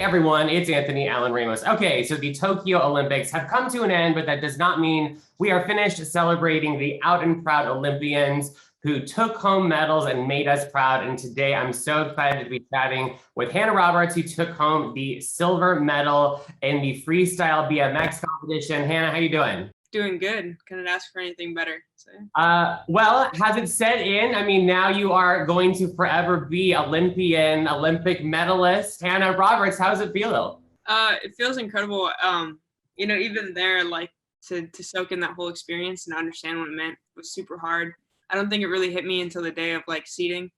everyone, it's Anthony Allen Ramos. Okay, so the Tokyo Olympics have come to an end, but that does not mean we are finished celebrating the out and proud Olympians who took home medals and made us proud. And today I'm so excited to be chatting with Hannah Roberts, who took home the silver medal in the freestyle BMX competition. Hannah, how you doing? Doing good. Couldn't ask for anything better. So. Well, has it set in? I mean, now you are going to forever be Olympian, Olympic medalist. Hannah Roberts, how does it feel? It feels incredible. Even there, like to soak in that whole experience and understand what it meant was super hard. I don't think it really hit me until the day of like seating,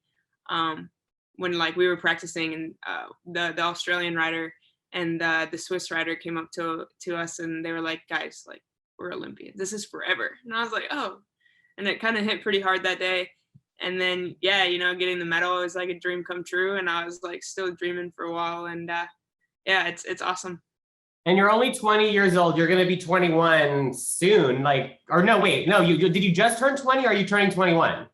when like we were practicing and the Australian rider and the Swiss rider came up to us and they were like, guys, like, we're Olympians. This is forever. And I was like, oh, and it kind of hit pretty hard that day. And then, yeah, getting the medal was like a dream come true. And I was like still dreaming for a while. And yeah, it's awesome. And you're only 20 years old. You're going to be 21 soon. Did you just turn 20 or are you turning 21?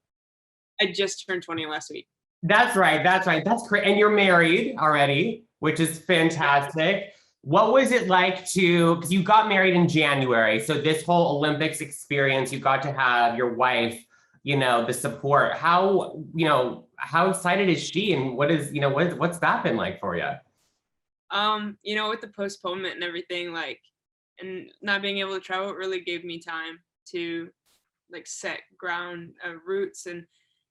I just turned 20 last week. That's right. That's great. And you're married already, which is fantastic. What was it like because you got married in January. So this whole Olympics experience, you got to have your wife, the support. How excited is she? And what's that been like for you? With the postponement and everything, like, and not being able to travel, it really gave me time to like set ground roots and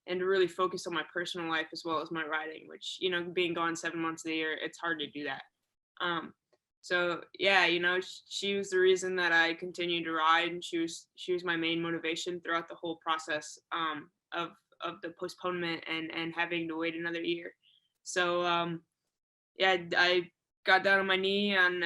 really focus on my personal life as well as my riding, which, being gone 7 months of the year, it's hard to do that. So yeah, she was the reason that I continued to ride, and she was my main motivation throughout the whole process of the postponement and having to wait another year. So yeah, I got down on my knee on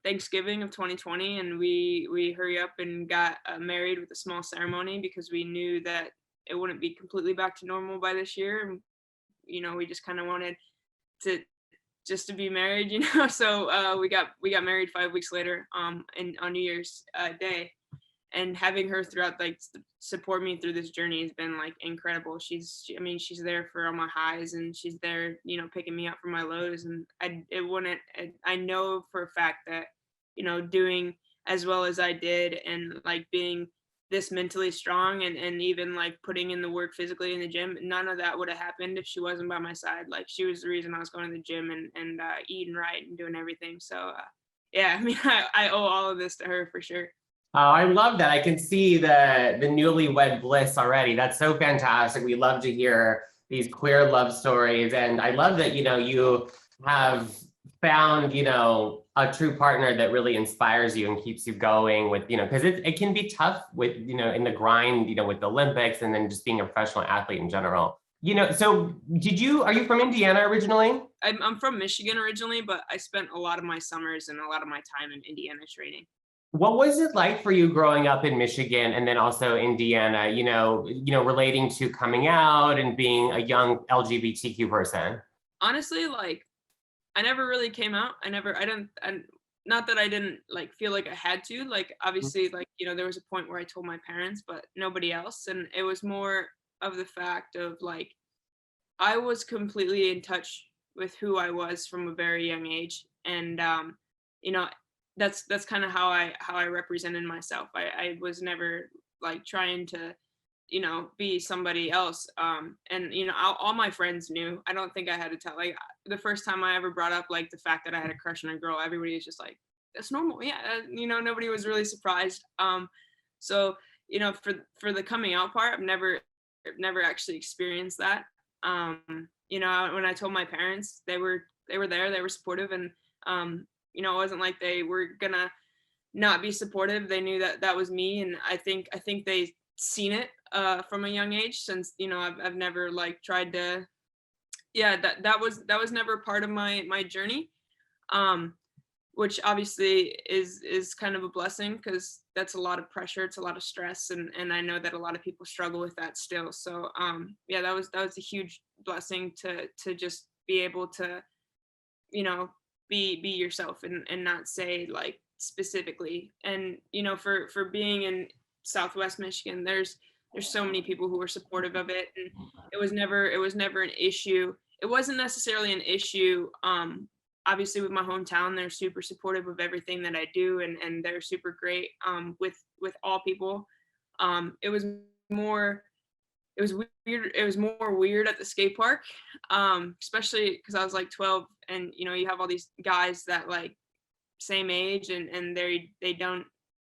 Thanksgiving of 2020, and we hurry up and got married with a small ceremony because we knew that it wouldn't be completely back to normal by this year. And, we just kind of wanted to be married, So we got married 5 weeks later on New Year's Day, and having her throughout, like, support me through this journey has been like incredible. She's there for all my highs, and she's there, picking me up for my lows. And I know for a fact that, doing as well as I did and like being this mentally strong and even like putting in the work physically in the gym, none of that would have happened if she wasn't by my side. Like, she was the reason I was going to the gym and eating right and doing everything. So yeah, I owe all of this to her for sure. Oh, I love that. I can see the newlywed bliss already. That's so fantastic. We love to hear these queer love stories. And I love that, you have found, a true partner that really inspires you and keeps you going with, because it can be tough with, in the grind, with the Olympics and then just being a professional athlete in general. So are you from Indiana originally? I'm from Michigan originally, but I spent a lot of my summers and a lot of my time in Indiana training. What was it like for you growing up in Michigan and then also Indiana, relating to coming out and being a young LGBTQ person? Honestly, like, I never really came out. Not that I didn't like feel like I had to, like, obviously, like, there was a point where I told my parents, but nobody else. And it was more of the fact of like, I was completely in touch with who I was from a very young age. And, that's kind of how I represented myself. I was never like trying to, be somebody else. And, all my friends knew. I don't think I had to tell. Like, the first time I ever brought up like the fact that I had a crush on a girl, everybody was just like, that's normal. Yeah. Nobody was really surprised. So, for the coming out part, I've never actually experienced that. When I told my parents, they were there, they were supportive, and, it wasn't like they were gonna not be supportive. They knew that was me. And I think they seen it from a young age, since I've never like tried to, that was never part of my journey, which obviously is kind of a blessing, because that's a lot of pressure, it's a lot of stress, and I know that a lot of people struggle with that still. So that was a huge blessing to just be able to be yourself and not say like specifically. And for being in Southwest Michigan, there's so many people who are supportive of it, and it was never an issue. It wasn't necessarily an issue obviously with my hometown, they're super supportive of everything that I do, and they're super great with all people. It was more it was weird. It was more weird at the skate park, especially because I was like 12, and you have all these guys that like same age, and they don't,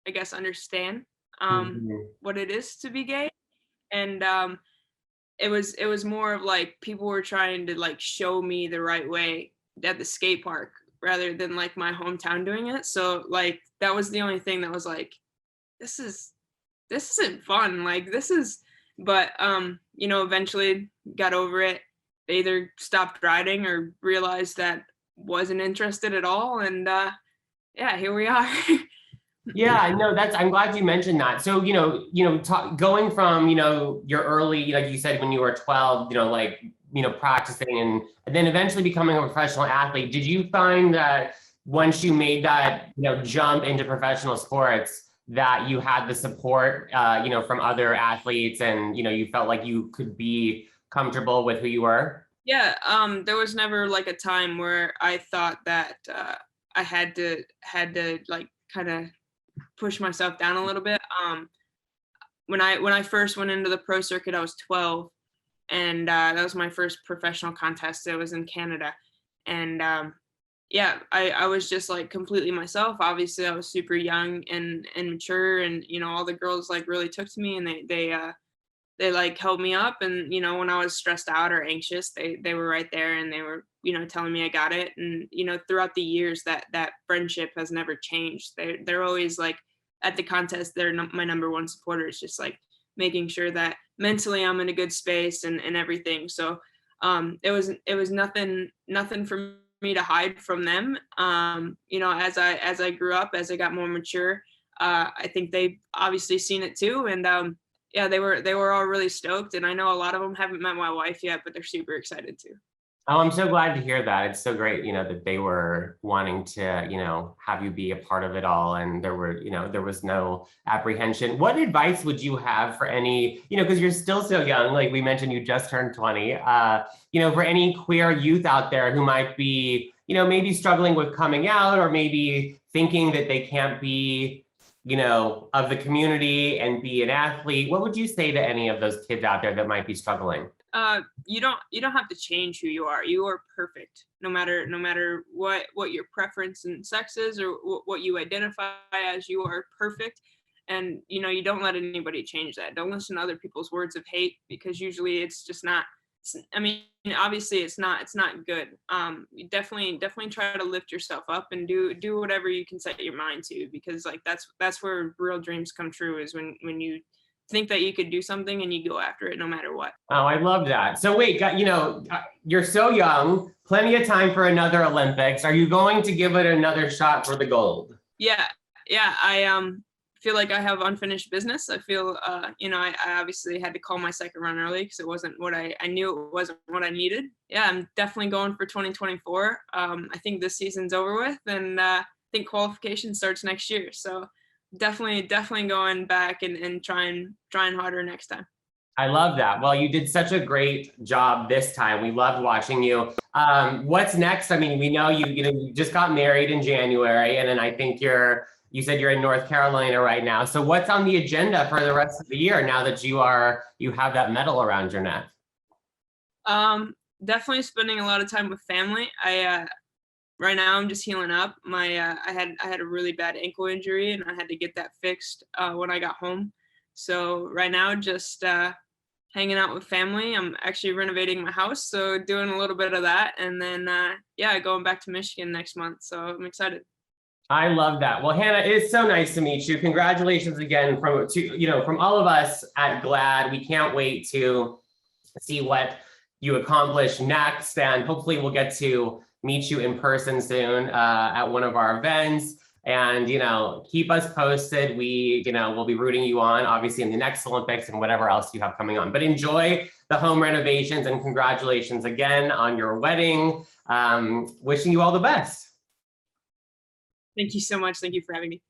I guess, understand Mhm. what it is to be gay, and it was more of like people were trying to like show me the right way at the skate park rather than like my hometown doing it. So like that was the only thing that was like, this is this isn't fun. Like this is, but eventually got over it. They either stopped riding or realized that wasn't interested at all, and yeah, here we are. Yeah, I know I'm glad you mentioned that. So, going from, your early, like you said, when you were 12, like, practicing and then eventually becoming a professional athlete, did you find that once you made that, jump into professional sports, that you had the support, from other athletes and, you felt like you could be comfortable with who you were? Yeah, there was never like a time where I thought that I had to like kind of push myself down a little bit. When I first went into the pro circuit, I was 12, and that was my first professional contest. It was in Canada, and yeah, I was just like completely myself. Obviously, I was super young and mature, and all the girls like really took to me, and they like held me up, and when I was stressed out or anxious, they were right there, and they were telling me I got it. And throughout the years, that friendship has never changed. They're always like at the contest, they're my number one supporter. It's just like making sure that mentally I'm in a good space and everything. So it was nothing for me to hide from them. As I grew up, as I got more mature, I think they obviously seen it too, and yeah, they were all really stoked, and I know a lot of them haven't met my wife yet, but they're super excited too. Oh, I'm so glad to hear that. It's so great, that they were wanting to, have you be a part of it all. And there was no apprehension. What advice would you have for any, because you're still so young, like we mentioned, you just turned 20, for any queer youth out there who might be, maybe struggling with coming out or maybe thinking that they can't be, of the community and be an athlete, what would you say to any of those kids out there that might be struggling? You don't have to change who you are. You are perfect, no matter what your preference and sex is, or what you identify as. You are perfect, and you don't let anybody change that. Don't listen to other people's words of hate, because usually it's just not. I mean, obviously it's not good. You definitely try to lift yourself up and do whatever you can set your mind to, because like that's where real dreams come true, is when you think that you could do something and you go after it no matter what. Oh, I love that. So wait, you're so young, plenty of time for another Olympics. Are you going to give it another shot for the gold? Yeah, yeah. I feel like I have unfinished business. I feel I obviously had to call my second run early because it wasn't what I knew it wasn't what I needed. Yeah, I'm definitely going for 2024. I think this season's over with, and I think qualification starts next year. So definitely going back and trying harder next time. I love that. Well, you did such a great job this time. We loved watching you. What's next? I mean, we know you just got married in January, and then I think you said you're in North Carolina right now. So what's on the agenda for the rest of the year now that you have that medal around your neck? Definitely spending a lot of time with family. Right now I'm just healing up. I had a really bad ankle injury, and I had to get that fixed when I got home. So right now, just hanging out with family. I'm actually renovating my house, so doing a little bit of that, and then yeah, going back to Michigan next month. So I'm excited. I love that. Well, Hannah, it is so nice to meet you. Congratulations again from all of us at GLAAD. We can't wait to see what you accomplish next, and hopefully we'll get to meet you in person soon at one of our events. And keep us posted. We'll be rooting you on, obviously, in the next Olympics and whatever else you have coming on. But enjoy the home renovations, and congratulations again on your wedding. Wishing you all the best. Thank you so much. Thank you for having me.